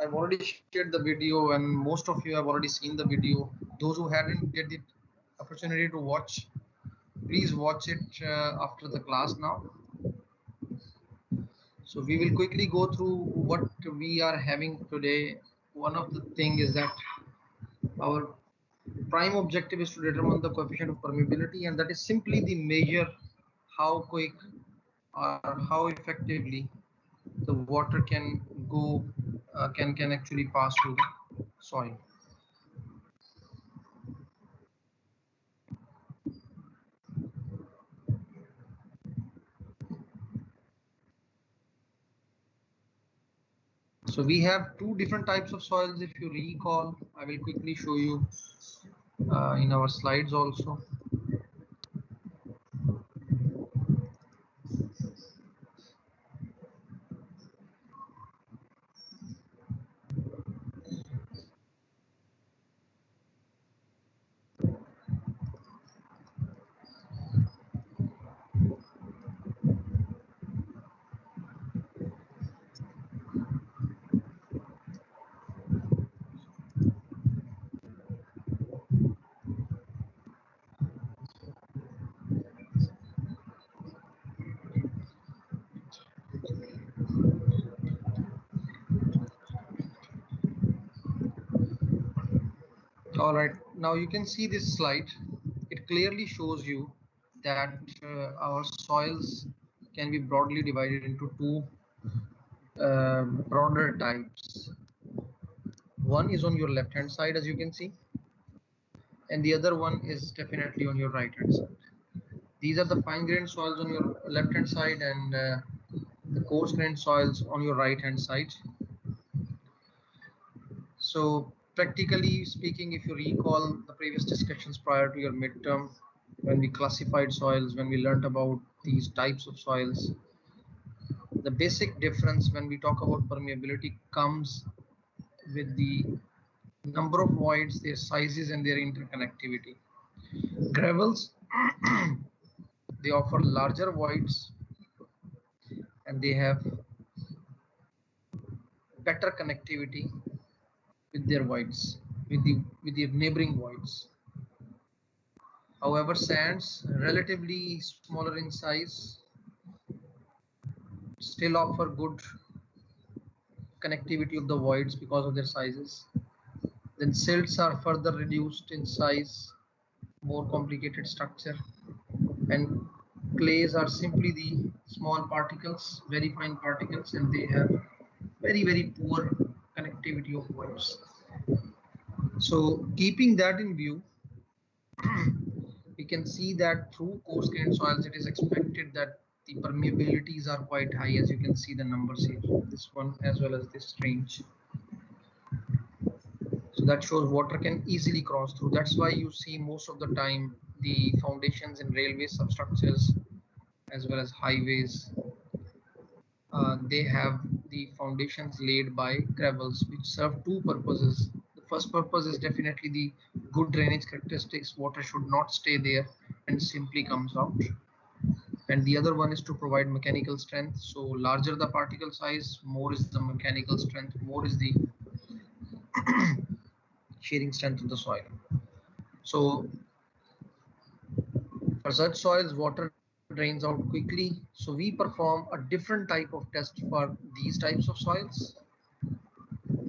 I've already shared the video and most of you have already seen the video. Those who hadn't get the opportunity to watch, please watch it after the class now. So we will quickly go through what we are having today. One of the thing is that our prime objective is to determine the coefficient of permeability, and that is simply the measure how quick or how effectively the water can go can actually pass through the soil. So we have two different types of soils. If you recall, I will quickly show you in our slides also. All right, now you can see this slide. It clearly shows you that our soils can be broadly divided into two broader types. One is on your left hand side, as you can see, and the other one is definitely on your right hand side. These are the fine grained soils on your left hand side and the coarse grained soils on your right hand side. So practically speaking, if you recall the previous discussions prior to your midterm, when we classified soils, when we learned about these types of soils, the basic difference when we talk about permeability comes with the number of voids, their sizes and their interconnectivity. Gravels, they offer larger voids and they have better connectivity with their voids, with the neighboring voids. However, sands, relatively smaller in size, still offer good connectivity of the voids because of their sizes. Then silts are further reduced in size, more complicated structure, and clays are simply the small particles, very fine particles, and they have very poor connectivity of voids. So keeping that in view, we can see that through coarse grained soils it is expected that the permeabilities are quite high, as you can see the numbers here, this one as well as this range. So that shows water can easily cross through. That's why you see most of the time the foundations in railway substructures as well as highways, they have the foundations laid by gravels, which serve two purposes. The first purpose is definitely the good drainage characteristics. Water should not stay there and simply comes out. And the other one is to provide mechanical strength. So larger the particle size, more is the mechanical strength, more is the shearing strength of the soil. So for such soils, water drains out quickly. So we perform a different type of test for these types of soils.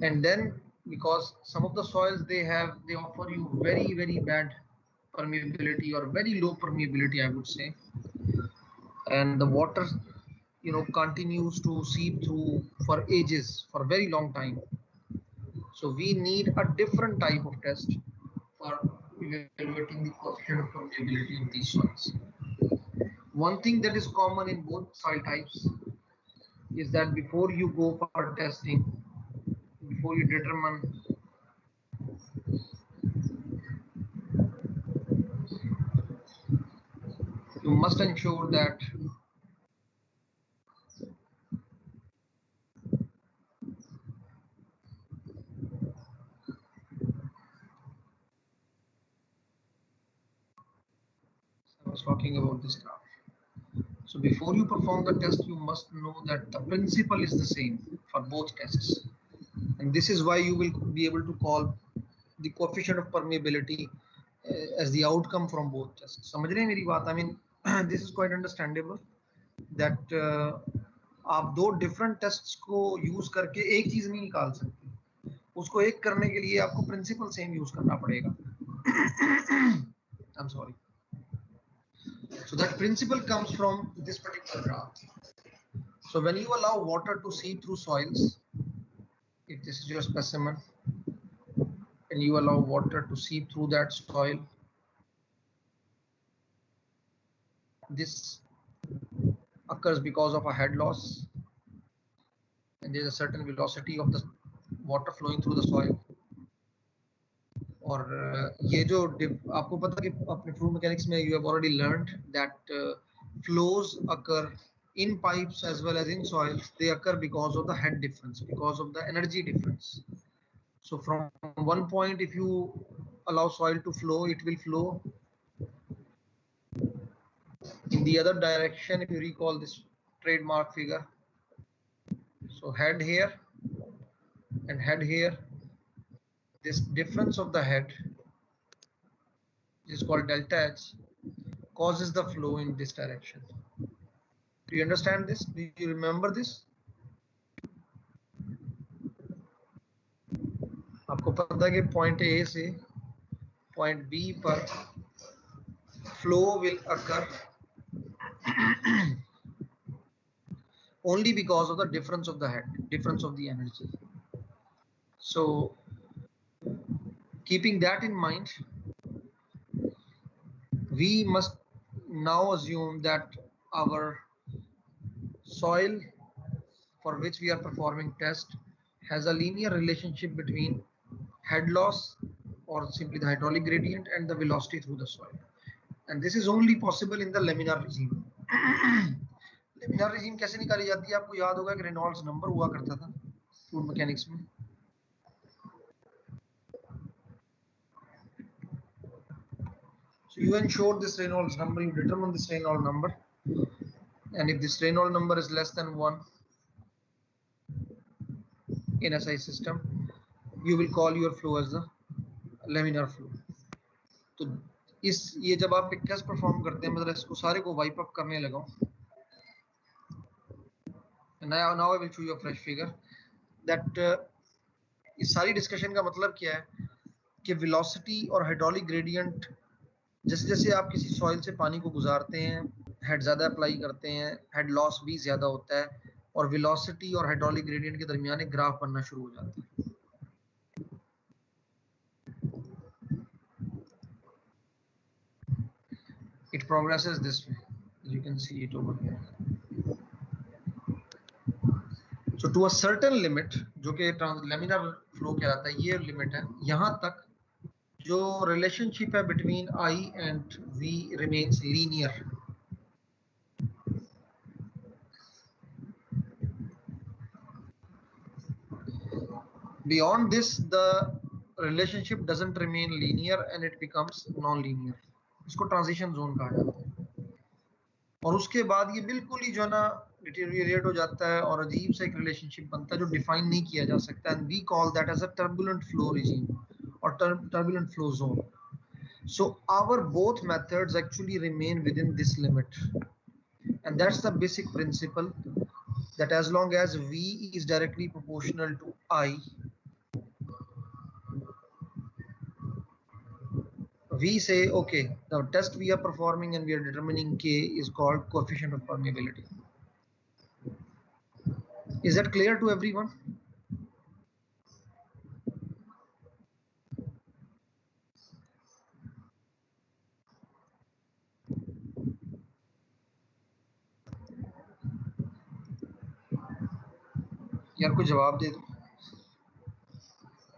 And then because some of the soils they offer you very bad permeability or very low permeability, I would say, and the water continues to seep through for ages, for a very long time. So we need a different type of test for evaluating the coefficient of permeability of these soils. One thing that is common in both soil types is that before you go for testing, before you determine you must ensure that I was talking about this graph. So before you perform the test, you must know that the principle is the same for both tests. and this is why you will be able to call the coefficient of permeability as the outcome from both tests. समझ रहे हैं मेरी बात? I mean, this is quite understandable that आप दो different tests को use करके एक चीज नहीं निकाल सकते, उसको एक करने के लिए आपको प्रिंसिपल सेम यूज करना पड़ेगा. I'm sorry. So that principle comes from this particular graph. So when you allow water to seep through soils, if this is your specimen, and you allow water to seep through that soil, this occurs because of a head loss, and there is a certain velocity of the water flowing through the soil. और ये जो आपको पता कि अपने fluid mechanics में you have already learned that flows occur in pipes as well as in soils. They occur because of the head difference, because of the energy difference. So from one point, if you allow soil to flow, it will flow in the other direction. If you recall this trademark figure, so head here and head here, this difference of the head is called delta H, causes the flow in this direction. Do you understand this? Do you remember this? आपको पता है कि point A से point B पर flow will occur only because of the difference of the head, difference of the energy. So keeping that in mind, we must now assume that our soil for which we are performing test has a linear relationship between head loss or simply the hydraulic gradient and the velocity through the soil, and this is only possible in the laminar regime. laminar regime कैसे निकाली जाती है? आपको याद होगा कि Reynolds number हुआ करता था फ्लूइड मैकेनिक्स में. So you ensure this Reynolds number, you determine this Reynolds number, and if this Reynolds number is less than 1 in SI system, you will call your flow as the laminar flow. तो इस ये जब आप एक test perform करते हैं, मतलब इसको सारे को वाइप अप करने लगाओ. Now I will show you a fresh figure that इस सारी डिस्कशन का मतलब क्या है कि वेलोसिटी और हाइड्रोलिक ग्रेडियंट, जैसे जैसे आप किसी सॉइल से पानी को गुजारते हैं, हेड ज़्यादा अप्लाई करते हैं, हेड लॉस भी ज़्यादा होता है, और वेलोसिटी और हाइड्रोलिक ग्रेडियंट के दरमियान एक ग्राफ बनना शुरू हो जाता है. It progresses this way. You can see it over here. So to a certain limit, जो कि laminar flow कहलाता है, ये लिमिट है. यहाँ तक जो रिलेशनशिप है between I and V remains linear. Beyond this, the relationship doesn't remain linear and it becomes non-linear. इसको ट्रांजिशन जोन कहा जाता है. और उसके बाद ये बिल्कुल ही जो है ना डिटेरियोरेट हो जाता है और अजीब सा एक रिलेशनशिप बनता है जो डिफाइन नहीं किया जा सकता. And we call that as a turbulent flow regime और turbulent flow zone. So our both methods actually remain within this limit, and that's the basic principle, that as long as V is directly proportional to I, we say, okay, the test we are performing and we are determining K is called coefficient of permeability. Is that clear to everyone? यार कोई जवाब दे दो.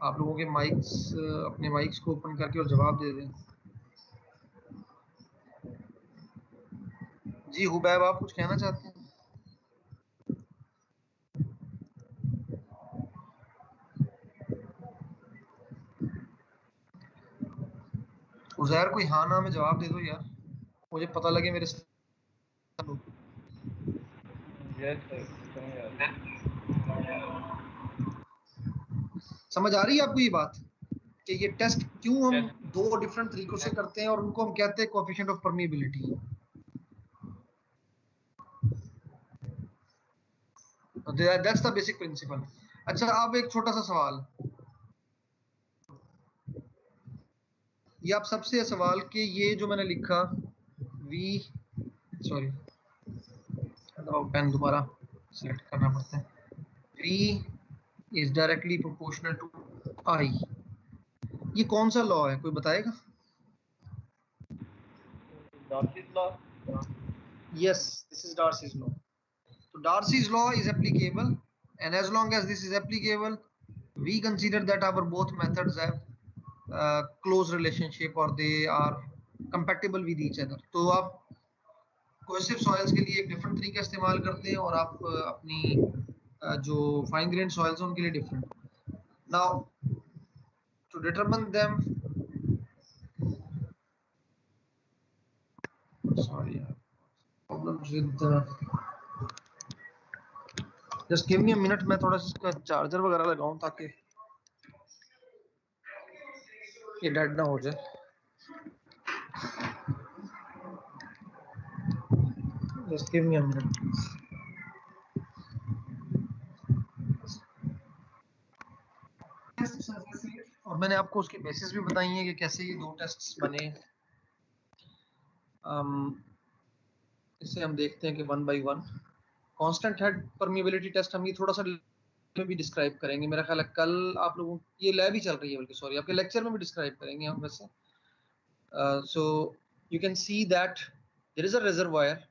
आप लोगों के mics, अपने mics को open करके और जवाब दे दें. जी हुबैब, आप कुछ कहना चाहते हैं? उजैर कोई हाँ ना में जवाब दे दो यार, मुझे पता लगे मेरे साथ. Yes, sir. समझ आ रही है आपको ये बात कि ये टेस्ट क्यों हम दो डिफरेंट तरीकों से करते हैं और उनको हम कहते हैं coefficient of permeability. That's the basic principle. अच्छा, अब एक छोटा सा सवाल, ये आप सबसे सवाल कि ये जो मैंने लिखा वी, सॉरी पेन दोबारा सिलेक्ट करना पड़ता है, V is directly proportional to I, ये कौन सा लॉ है, कोई बताएगा? Darcy's law. Yes, this is Darcy's law. So Darcy's law is applicable, and as long as this is applicable, we consider that our both methods have close relationship or they are compatible with each other. तो आप cohesive soils के लिए एक different तरीका इस्तेमाल करते हैं और आप अपनी जो फाइन ग्रेन सॉइल्स हैं उनके लिए different. Now to determine them, sorry problems with, just give me a minute, मैं थोड़ा सा इसका चार्जर वगैरह लगाऊं ताकि ये डेड ना हो जाए। Just give me a minute. और मैंने आपको उसकी बेसिस भी बताई है कि कैसे ये दो टेस्ट्स बने। इसे हम देखते हैं कि one by one. Constant head permeability test हम ये थोड़ा सा में भी डिस्क्राइब करेंगे, मेरा ख्याल है कल आप लोगों ये लैब ही चल रही है, बल्कि सॉरी आपके लेक्चर में भी डिस्क्राइब करेंगे हम वैसे। So you can see that there is a reservoir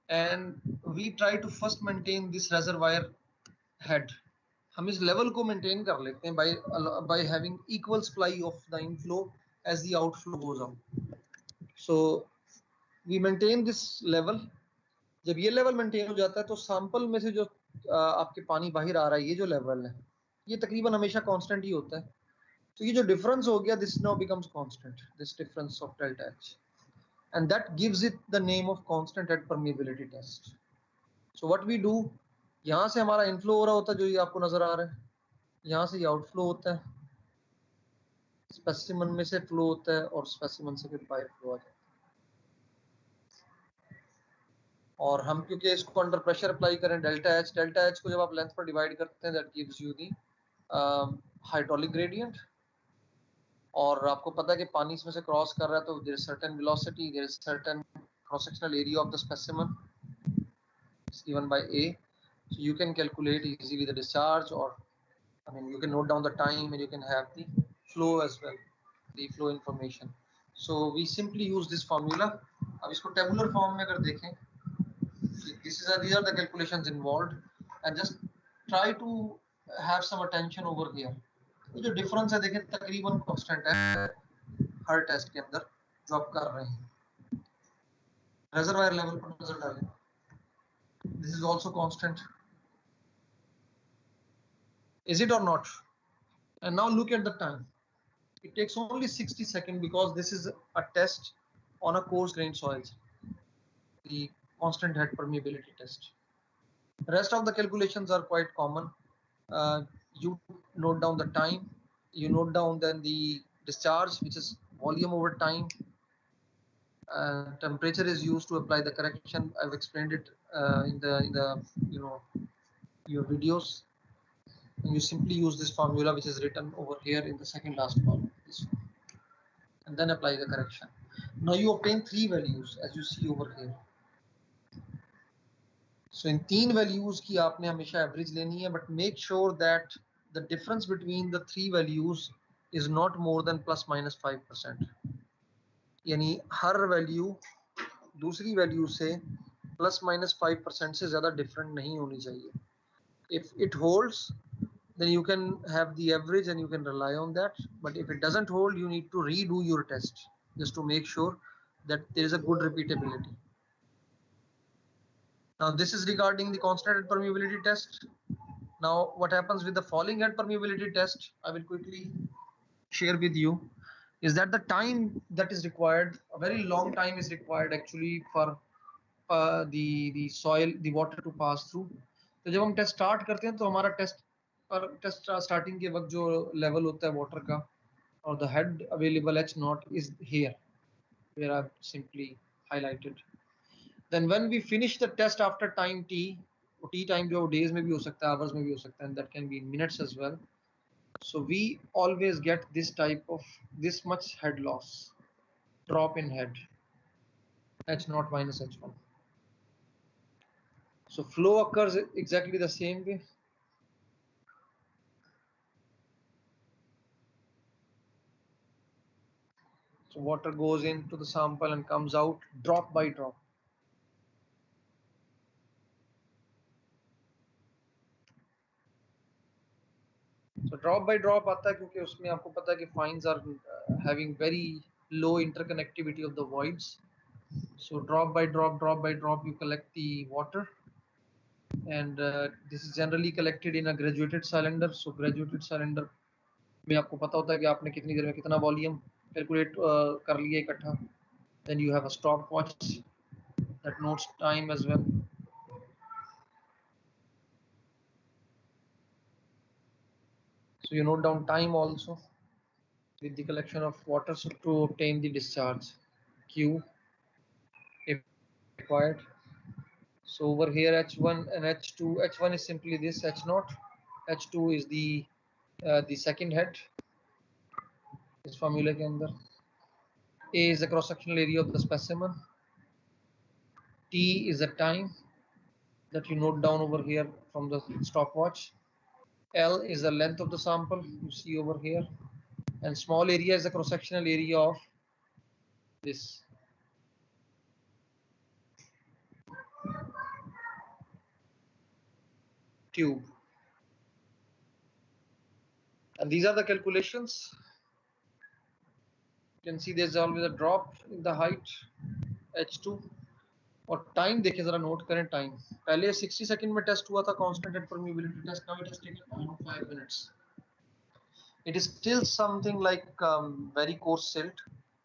and we try to first maintain this reservoir head. हम इस लेवल को मेंटेन कर लेते हैं by having equal supply of the inflow as the outflow goes out. So we maintain this level. जब ये level maintain हो जाता है तो सैंपल में से जो आपके पानी बाहर आ रहा है, ये जो लेवल है ये तकरीबन हमेशा कांस्टेंट ही होता है। तो ये जो डिफरेंस हो गया, this now becomes constant, this difference of delta H, and that gives it the name of constant head permeability test. So what we do, यहाँ से हमारा इनफ्लो हो रहा होता है जो ये आपको नजर आ रहा है, यहाँ से ये आउटफ्लो होता है, स्पेसिमन में से फ्लो होता है और स्पेसिमन से फिर बाहर फ्लो आ जाता है। और हम क्योंकि इसको अंडर प्रेशर अप्लाई करें डेल्टा एच को जब आप लेंथ पर डिवाइड करते हैं that gives you the hydraulic gradient. और आपको पता है कि पानी इसमें से क्रॉस कर रहा है तो there is certain velocity, there is certain cross sectional area of the specimen is given by A. So you can calculate easily the discharge, or I mean you can note down the time and you can have the flow as well, the flow information. So we simply use this formula. अब इसको tabular form में अगर देखें, these are the calculations involved, and just try to have some attention over here. ये जो difference है देखें तकरीबन कांस्टेंट है हर टेस्ट के अंदर जो आप कर रहे हैं। रिजर्वायर लेवल पर नजर डालें, this is also constant, is it or not? And now look at the time, it takes only 60 seconds because this is a test on a coarse grained soils, the constant head permeability test. The rest of the calculations are quite common. You note down the time, you note down then the discharge, which is volume over time. Temperature is used to apply the correction. I've explained it in the your videos. And you simply use this formula which is written over here in the second last column, and then apply the correction. Now you obtain three values as you see over here. So in तीन values की आपने हमेशा average लेनी है, but make sure that the difference between the three values is not more than plus minus 5%. यानी हर value दूसरी value से plus minus 5% से ज़्यादा different नहीं होनी चाहिए. If it holds, then you can have the average and you can rely on that. But if it doesn't hold, you need to redo your test just to make sure that there is a good repeatability. Now this is regarding the constant head permeability test. Now what happens with the falling head permeability test, I will quickly share with you, is that the time that is required, a very long time is required actually for the soil, the water to pass through. तो जब हम test start करते हैं तो हमारा test पर test starting के वक्त जो लेवल होता है वाटर का और the head available H naught is here where I've simply highlighted. Then when we finish the test after time t, t time जो days में भी हो सकता है, hours में भी हो सकता है, and that can be in minutes as well. So we always get this type of this much head loss, drop in head, H naught minus H1. So flow occurs exactly the same way. So water goes into the sample and comes out drop by drop. So drop by drop आता है क्योंकि उसमें आपको पता है कि fines are having very low interconnectivity of the voids. So drop by drop, you collect the water, and this is generally collected in a graduated cylinder. So graduated cylinder में आपको पता होता है कि आपने कितनी देर में कितना वॉल्यूम कैलकुलेट कर लिया इकट्ठा. Then you have a stopwatch that notes time as well. So you note down time also with the collection of water so to obtain the discharge Q if required. So over here H1 and H2, H1 is simply this H naught, H2 is the second head इस formula के अंदर. A is the cross sectional area of the specimen, T is the time that you note down over here from the stopwatch, L is the length of the sample you see over here, and small area is the cross sectional area of this. Tube. And these are the calculations. You can see there's always a drop in the height H2. और time देखें जरा note करें time. पहले 60 second में test हुआ था constant and permeability test. Now it has taken 5 minutes. It is still something like very coarse silt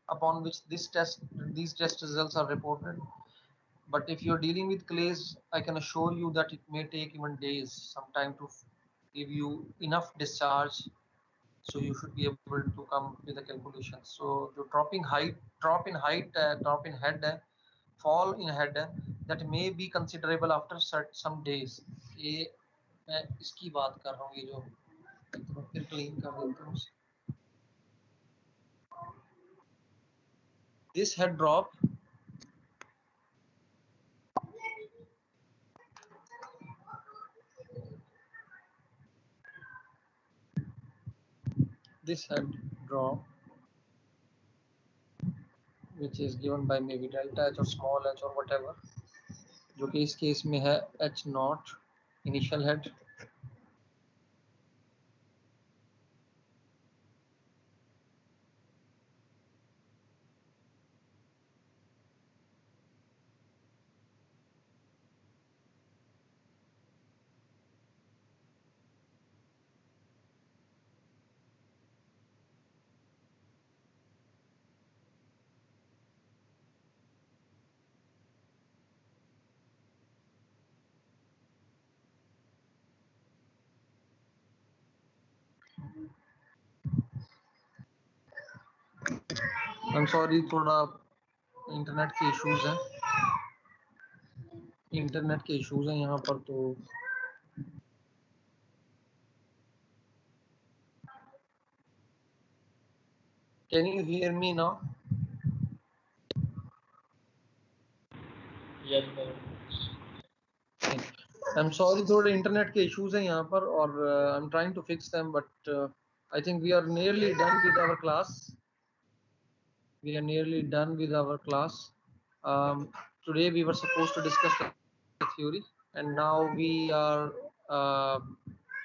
upon which these test results are reported. But if you're dealing with clays, I can assure you that it may take even days, some time to give you enough discharge. So you should be able to come with the calculations. So the drop in height, drop in head, fall in head, that may be considerable after some days. ये मैं इसकी बात कर रहा हूँ, ये जो फिर क्लीन कर देता हूँ. This head drop which is given by maybe delta h or small h or whatever, जो कि इस केस में है h naught initial head. I'm sorry, थोड़ा इंटरनेट के इश्यूज हैं. यहाँ पर. तो can you hear me now? Yes, sir. I'm sorry, थोड़े इंटरनेट के इश्यूज हैं यहाँ पर और I'm trying to fix them, but I think we are nearly done with our class. Today we were supposed to discuss the theory, and now we are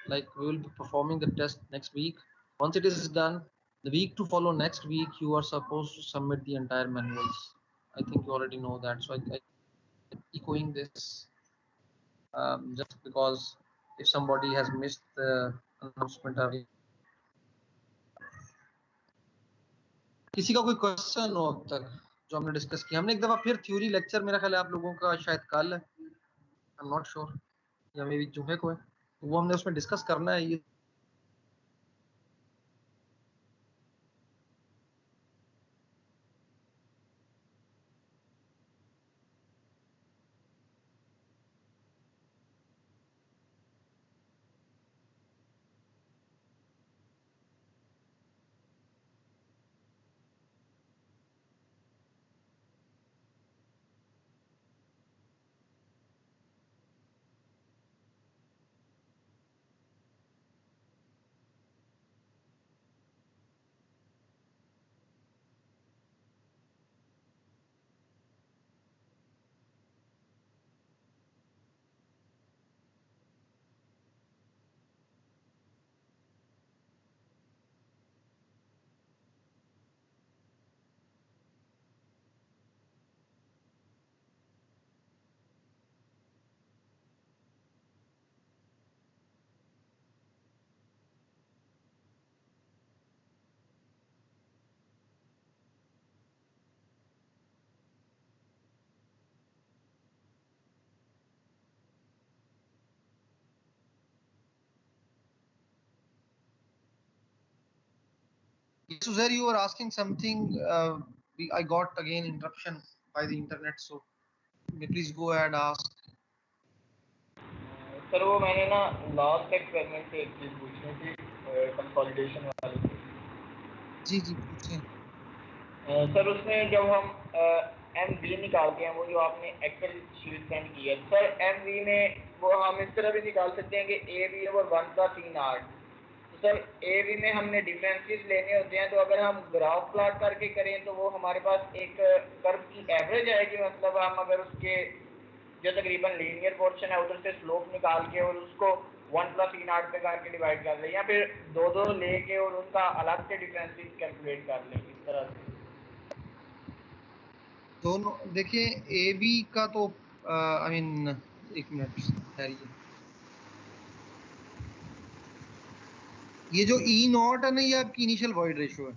like we will be performing the test next week. Once it is done, the week to follow next week, you are supposed to submit the entire manuals. I think you already know that, so I echoing this just because if somebody has missed the announcement earlier. किसी का कोई question हो अब तक जो हमने discuss किया? हमने एक दफा फिर थ्योरी लेक्चर, मेरा ख्याल है आप लोगों का शायद कल है, आई एम नॉट श्योर, या मे बी जुमे को है, वो हमने उसमें डिस्कस करना है. ये Suzair, you were asking something. I got again interruption by the internet, so please go ahead ask. Sir वो मैंने ना लास्ट एक्सपेरिमेंट से एक चीज़ पूछनी थी, कंसोलिडेशन वाली। जी जी पूछें। सर उसमें जब हम एम वी निकालते हैं, वो जो आपने एक्सेल शीट सेंड की है सर, एम वी में वो हम इस तरह भी निकाल सकते हैं कि ए वी ओवर 1/3 तो सर ए वी में हमने डिफरेंसेस लेने होते हैं, तो अगर हम ग्राफ प्लॉट करके करें तो वो हमारे पास एक कर्व की एवरेज आएगी, मतलब हम अगर उसके जो तकरीबन लीनियर पोर्शन है उधर से स्लोप निकाल के और उसको 1+3 पे करके डिवाइड कर लें, या फिर दो दो लेके और उनका अलग से डिफरेंसेस कैलकुलेट कर लें इस तरह से। दोनों देखिए, ए बी का तो आई मीन एक मिनट ठहरिए। ये जो ई नॉट है ना, ये आपकी इनिशियल वॉइड रेशियो है।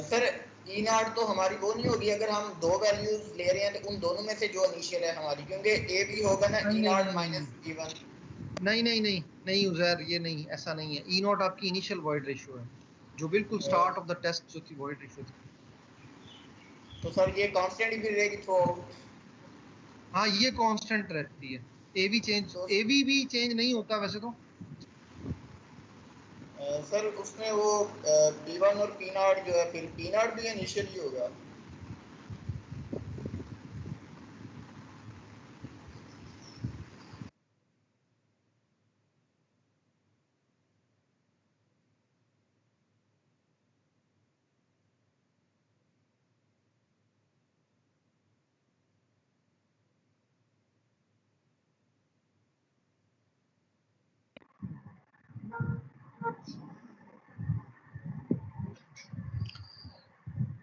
सर ई नॉट तो हमारी वो नहीं होगी अगर हम दो वैल्यूज ले रहे हैं तो उन दोनों में से जो इनिशियल है हमारी, क्योंकि ए भी होगा ना ई नॉट माइनस ई वन। नहीं नहीं नहीं नहीं उजैर, ये नहीं, ऐसा नहीं है। ई नॉट आपकी इनिशियल वॉइड रेशियो है, जो बिल्कुल स्टार्ट ऑफ द टेस्ट जो थी वॉइड रेशियो थी। तो सर ये कांस्टेंट ही रहेगी थ्रू आउट? हाँ, ये कांस्टेंट रहती है। ए बी चेंज, तो ए बी भी चेंज नहीं होता वैसे तो। सर उसमें वो पी वन और पी नॉट जो है, फिर पी नॉट भी इनिशियल ही होगा।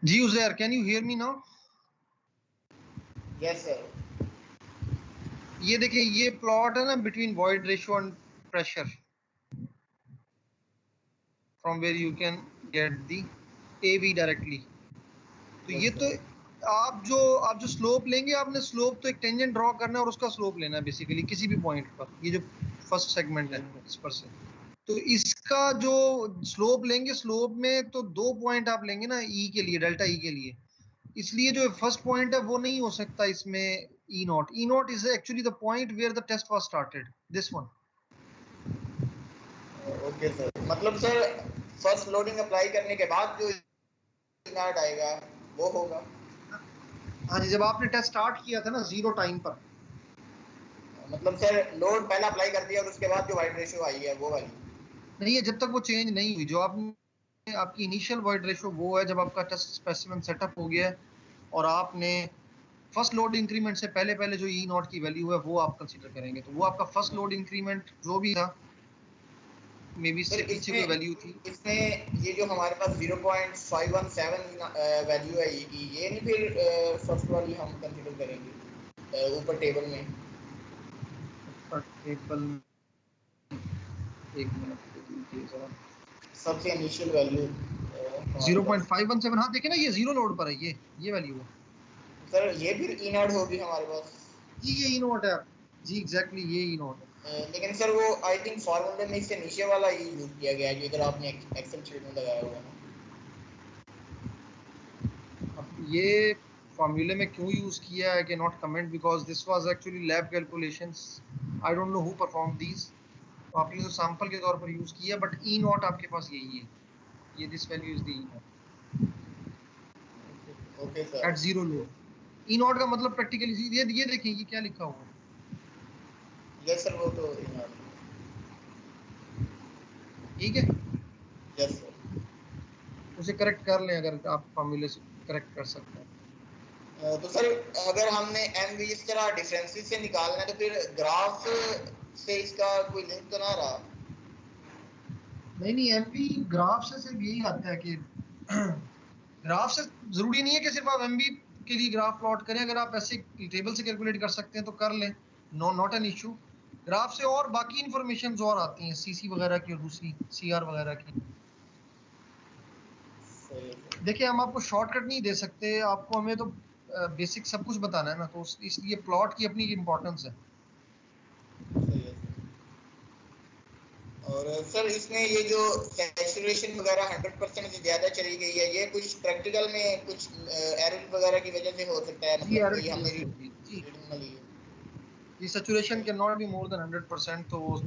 जी Uzair, can you hear me now? Yes sir. ये देखिए, ये प्लॉट है ना between void ratio and pressure, from where you can get the A B directly. तो ये तो आप जो स्लोप लेंगे, आपने स्लोप तो एक टेंजेंट ड्रॉ करना है और उसका स्लोप लेना है बेसिकली किसी भी पॉइंट पर। ये जो फर्स्ट सेगमेंट है इस पर से, तो इसका जो स्लोप लेंगे, स्लोप में तो 2 पॉइंट आप लेंगे ना ई के लिए, डेल्टा ई के लिए। इसलिए जो फर्स्ट पॉइंट है वो नहीं हो सकता इसमें E nought. E nought is actually the point where the test was started, this one. Okay sir, मतलब सर फर्स्ट लोडिंग अप्लाई करने के बाद जो नॉट आएगा वो होगा? हाँ जी, जब आपने टेस्ट स्टार्ट किया था ना 0 टाइम पर। मतलब सर लोड पहला अप्लाई कर दिया और उसके बाद जो वाइड रेशियो आई है वो वाली? नहीं है, जब तक वो चेंज नहीं हुई। जो आपने आपकी इनिशियल वॉइड रेशियो वो है जब आपका टेस्ट स्पेसिमेन सेटअप हो गया है और आपने फर्स्ट लोड इंक्रीमेंट से पहले पहले जो ई नॉट की वैल्यू है वो आप कंसीडर करेंगे। तो वो आपका फर्स्ट लोड इंक्रीमेंट जो भी था, मे बी सर इससे पीछे कोई वैल्यू थी। इसमें ये जो हमारे पास 0.517 वैल्यू है ये नहीं फिर फर्स्ट वाली हम कंसीडर करेंगे ऊपर टेबल में? टेबल में एक मिनट देखिए जरा। सबसे इनिशियल वैल्यू 0.517, हाँ देखिए ना, ये 0 लोड पर है, ये वैल्यू है। सर ये फिर ई नॉट होगी हमारे पास? जी ये ई नॉट है जी, एग्जैक्टली ये ई नॉट है। लेकिन सर वो आई थिंक फॉर्मूले में इससे नीचे वाला ही यूज किया गया है जिधर आपने एक्सेल शीट में लगाया हुआ है। अब ये फॉर्मूले में क्यों यूज किया है, कि not comment, because this was actually lab calculations. I don't know who perform these. तो आपने तो सैंपल के तौर पर यूज किया, बट ई नॉट आपके पास यही है। ये this value is the E naught okay sir. At 0 load. E naught का मतलब प्रैक्टिकली ये देखिए, ये क्या लिखा हुआ है। यस सर, वो तो ई नॉट। ठीक है, यस सर। उसे करेक्ट कर लें अगर आप फॉर्मूले से करेक्ट कर सकते हैं। तो सर अगर हमने एम वी इस तरह डिफरेंसेस से निकालना है तो फिर ग्राफ से इसका कोई लिंक तो ना रहा? नहीं नहीं, एमपी ग्राफ से सिर्फ यही आता है कि ग्राफ से जरूरी नहीं है कि सिर्फ आप एमबी के लिए ग्राफ प्लॉट करें। अगर आप ऐसे टेबल से कैलकुलेट कर सकते हैं तो कर लें, no not an issue. Graph से और बाकी इंफॉर्मेशन और आती हैं, सीसी वगैरह की और दूसरी सीआर वगैरह की। सही है सर। देखिए, हम आपको शॉर्टकट नहीं दे सकते, आपको हमें तो बेसिक सब कुछ बताना है ना, तो इसलिए प्लॉट की अपनी इंपॉर्टेंस है। सही है सर। और और सर इसमें ये जो सैचुरेशन वगैरह 100% से ज़्यादा चली गई है, ये कुछ प्रैक्टिकल में कुछ एरर वगैरह की वजह से हो सकता है, जी मतलब एरर कोई की हमने वजह से होगी जी। रीडिंग में ली है। जी saturation can not be more than 100%, तो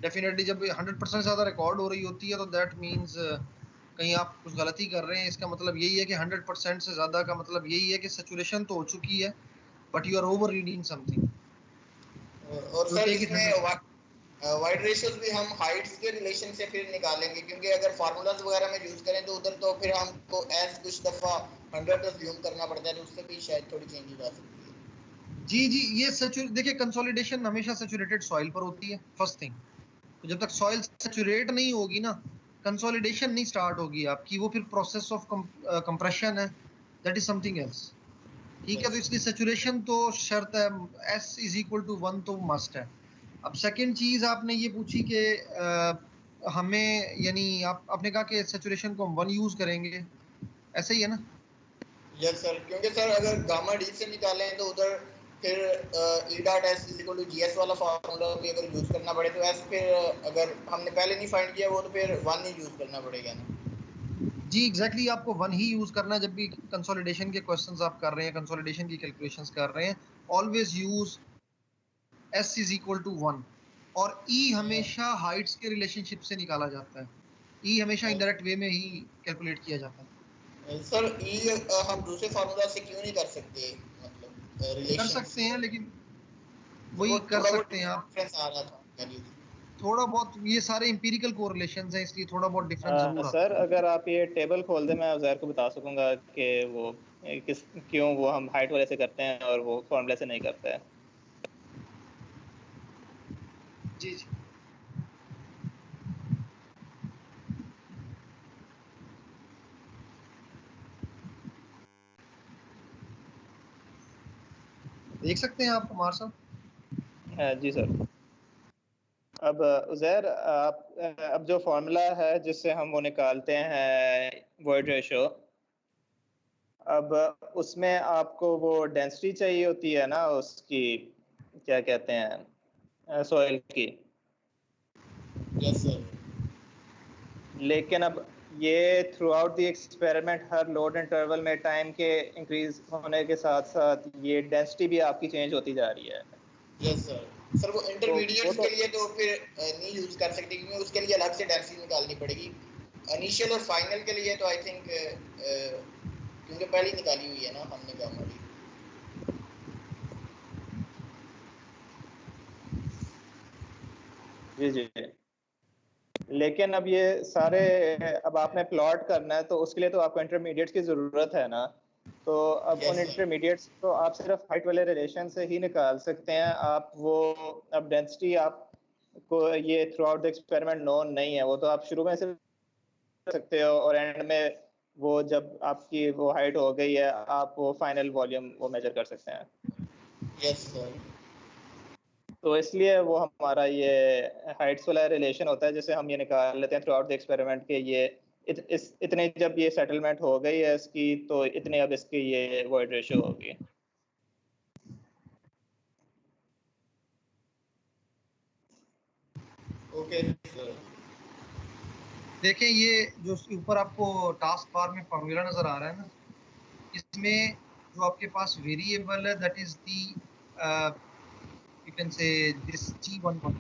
डेफिनेटली जब 100% ज्यादा रिकॉर्ड हो रही होती है तो दैट मींस कहीं आप कुछ गलती कर रहे हैं। इसका मतलब यही है कि 100% से ज्यादा का मतलब यही है कि सैचुरेशन तो हो चुकी है but you are over reading something. और तो सर टेक इट इसमें 100%। वाइड रेशियोज भी हम हाइट्स के रिलेशन से फिर निकालेंगे, क्योंकि अगर फार्मूलाज वगैरह में यूज करें तो उधर तो फिर हमको एस कुछ दफा 100 अज्यूम करना पड़ता है, तो उससे भी शायद थोड़ी चेंजेस आ सकती है। जी जी, ये देखिए कंसोलिडेशन हमेशा सैचुरेटेड सॉइल पर होती है फर्स्ट थिंग। तो जब तक सॉइल सैचुरेट नहीं होगी ना, कंसोलिडेशन नहीं स्टार्ट होगी आपकी, वो फिर प्रोसेस ऑफ कंप्रेशन है, दैट इज समथिंग एल्स। ठीक है, तो यस इसलिए सैचुरेशन तो शर्त है, एस इज इक्वल टू 1 तो मस्ट है। अब सेकंड चीज आपने ये पूछी कि हमें यानी आपने कहा कि सैचुरेशन को हम 1 यूज करेंगे, ऐसे ही है ना? यस सर, क्योंकि सर अगर गामा डी से निकालें तो उधर फिर E dot S is equal to G S वाला फार्मूला भी अगर यूज करना पड़े तो एस फिर अगर हमने पहले नहीं फाइंड किया वो तो फिर 1 ही यूज करना पड़ेगा ना। जी एग्जैक्टली exactly, आपको 1 ही यूज करना है जब भी कंसोलिडेशन के क्वेश्चंस आप कर रहे हैं, कंसोलिडेशन की कैलकुलेशंस कर रहे हैं। Always use S is equal to 1। और ई हमेशा हाइट्स के रिलेशनशिप से निकाला जाता है। ई हमेशा इनडायरेक्ट वे में ही कैलकुलेट किया जाता है। सर ई हम दूसरे फार्मूला से क्यों नहीं कर सकते, मतलब कर रिलेशन सकते से? हैं लेकिन सर वो वही कर थोड़ा बहुत सकते हैं आप। डिफरेंस आ रहा था वैल्यू। थोड़ा बहुत ये सारे इंपीरिकल कोरिलेशंस हैं, इसलिए थोड़ा बहुत डिफरेंस जरूर आता सर है। अगर आप ये टेबल खोल दें मैं उज़ैर को बता सकूंगा कि वो किस क्यों वो हम हाइट वाले से करते हैं और वो फॉर्मूले से नहीं करते हैं। जी जी, देख सकते हैं आप कुमार साहब। जी सर। अब उज़ैर आप अब जो फार्मूला है जिससे हम वो निकालते हैं वॉइड रेशो, अब उसमें आपको वो डेंसिटी चाहिए होती है ना उसकी, क्या कहते हैं, सॉइल की। Yes sir. लेकिन अब ये through out the experiment her load interval में टाइम के इंक्रीज होने के साथ साथ ये डेंसिटी भी आपकी चेंज होती जा रही है। Yes sir. सर वो तो वो इंटरमीडिएट्स तो के लिए तो फिर नहीं यूज कर सकते, क्योंकि उसके लिए अलग से डेंसिटी निकालनी पड़ेगी। इनिशियल और फाइनल के लिए तो आई थिंक क्योंकि पहले ही निकाली हुई है ना हमने गामा डी। जी जी। लेकिन अब ये सारे अब आपने प्लॉट करना है तो उसके लिए तो आपको इंटरमीडिएट्स की ज़रूरत है ना। तो अब उन यस सर। इंटरमीडिएट्स तो आप सिर्फ हाइट वाले रिलेशन से ही निकाल सकते हैं। आप वो अब डेंसिटी आपको ये through out the experiment known नहीं है, वो तो आप शुरू में से सकते हो और एंड में वो जब आपकी वो हाइट हो गई है आप वो फाइनल वॉल्यूम वो मेजर कर सकते हैं। Yes sir. तो इसलिए वो हमारा ये हाइट्स वाला रिलेशन होता है जिसे हम ये निकाल लेते हैं थ्रू आउट द एक्सपेरिमेंट के ये इतने जब ये सेटलमेंट हो गई है इसकी तो इतने अब इसकी ये वॉइड रेशियो होगी। Okay sir. देखें ये जो ऊपर आपको टास्क बार में फॉर्मूला नजर आ रहा है ना, इसमें जो आपके पास वेरिएबल है that is the you can say this G11।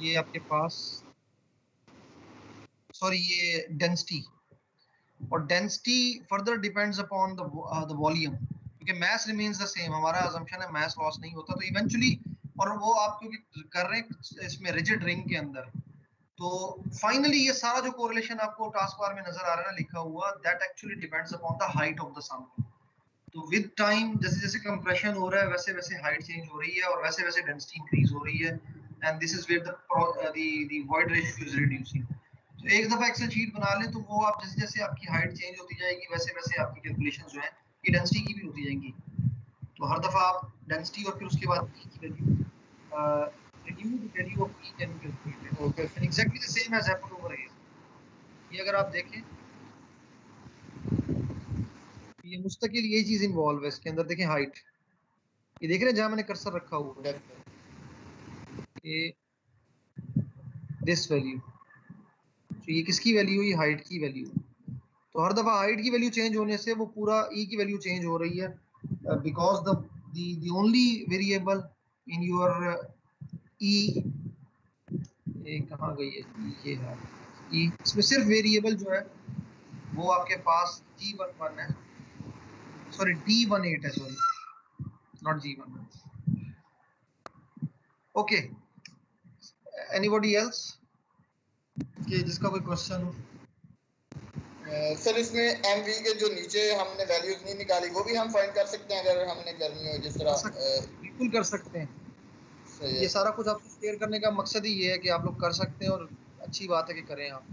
ये आपके पास सॉरी ये डेंसिटी, और density further depends upon the volume, क्योंकि मास रिमेन्स द सेम। हमारा अजम्पशन है मास लॉस नहीं होता, तो इवेंचुअली और वो आप क्योंकि कर रहे हैं इसमें रिजिड रिंग के अंदर, तो फाइनली ये सारा जो कोरिलेशन आपको टास्क बार में नजर आ रहा है ना लिखा हुआ, that actually depends upon the height of the sample. तो विद टाइम जैसे जैसे कंप्रेशन हो रहा है वैसे वैसे हाइट चेंज हो रही है और वैसे वैसे डेंसिटी इंक्रीज हो रही है, and this is where the void ratio is reducing. तो एक दफा एक्सेल शीट बना लें तो वो आप जैसे जैसे आपकी हाइट चेंज होती जाएगी वैसे वैसे आपकी कैलकुलेशन जो है ये डेंसिटी की भी होती जाएंगी। तो हर दफा आप डेंसिटी और फिर उसके बाद ई की value reduced value of E can be calculated okay and exactly the same has happened over here. ये अगर आप देखें, ये मुस्तकिल ये चीज इन्वॉल्व है इसके अंदर। देखें हाइट, ये देख रहे हैं जहां मैंने कर्सर रखा हुआ है, सर। ये दिस वैल्यू। तो ये किसकी वैल्यू हुई? हाइट की वैल्यू। तो हर दफा हाइट की वैल्यू चेंज होने से वो पूरा ई की वैल्यू चेंज हो रही है, because the only variable in your E, ये कहाँ गई है, ये है ई। इसमें सिर्फ वेरिएबल जो है वो आपके पास G11 है, सॉरी D18 है, sorry not G11। Okay, anybody else कि जिसका कोई क्वेश्चन हो? सर इसमें एमवी के जो नीचे हमने वैल्यूज नहीं निकाली वो भी हम फाइंड कर सकते हैं अगर हमने करनी हो, जिस तरह बिल्कुल कर सकते हैं। सही ये है। सारा कुछ आपको शेयर करने का मकसद ही ये है कि आप लोग कर सकते हैं, और अच्छी बात है कि करें आप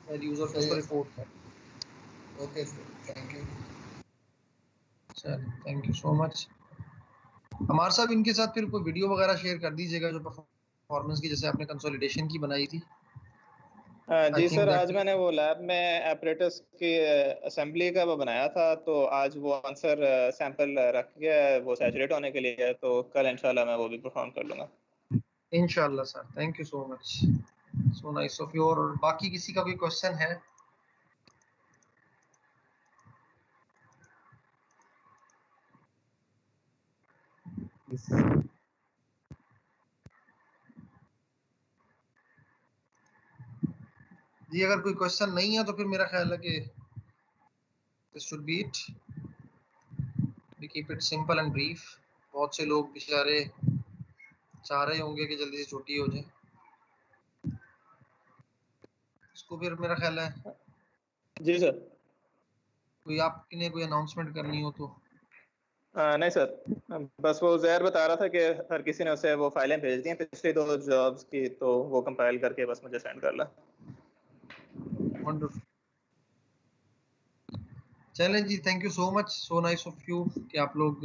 वैल्यूज और उसको रिपोर्ट करें। Okay sir, thank you. चलिए, थैंक यू सो मच। हमारे साहब इनके साथ फिर कोई वीडियो वगैरह शेयर कर दीजिएगा जो परफॉर्मेंस की, जैसे आपने कंसोलिडेशन की बनाई थी। जी सर, आज मैंने वो लैब में एपरेटस की असेंबली का वो बनाया था, तो आज वो आंसर सैंपल रख गया है वो सैचुरेट होने के लिए, तो कल इंशाल्लाह मैं वो भी परफॉर्म कर लूँगा। इंशाल्लाह sir, thank you so much, so nice of you. और बाकी किसी का कोई क्वेश्चन है? जी अगर कोई क्वेश्चन नहीं है तो फिर मेरा ख्याल है कि this should be it. We keep it simple and brief. बहुत से लोग बेचारे चाह रहे होंगे कि जल्दी से छुट्टी हो जाए, इसको फिर मेरा ख्याल है जी सर। कोई आपने कोई अनाउंसमेंट करनी हो तो। नहीं सर, बस वो ज़हर बता रहा था कि हर किसी ने उसे वो फाइलें भेज दी हैं पिछली 2 जॉब्स की, तो वो कंपाइल करके बस मुझे सेंड कर ला। वंडरफुल। चलें जी, thank you so much, so nice of you कि आप लोग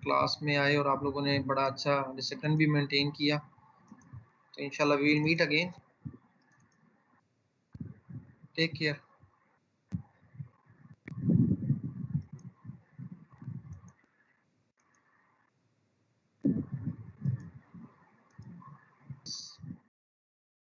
क्लास में आए और आप लोगों ने बड़ा अच्छा डिसिप्लिन भी मेंटेन किया। तो इंशाल्लाह we will meet again. Take care.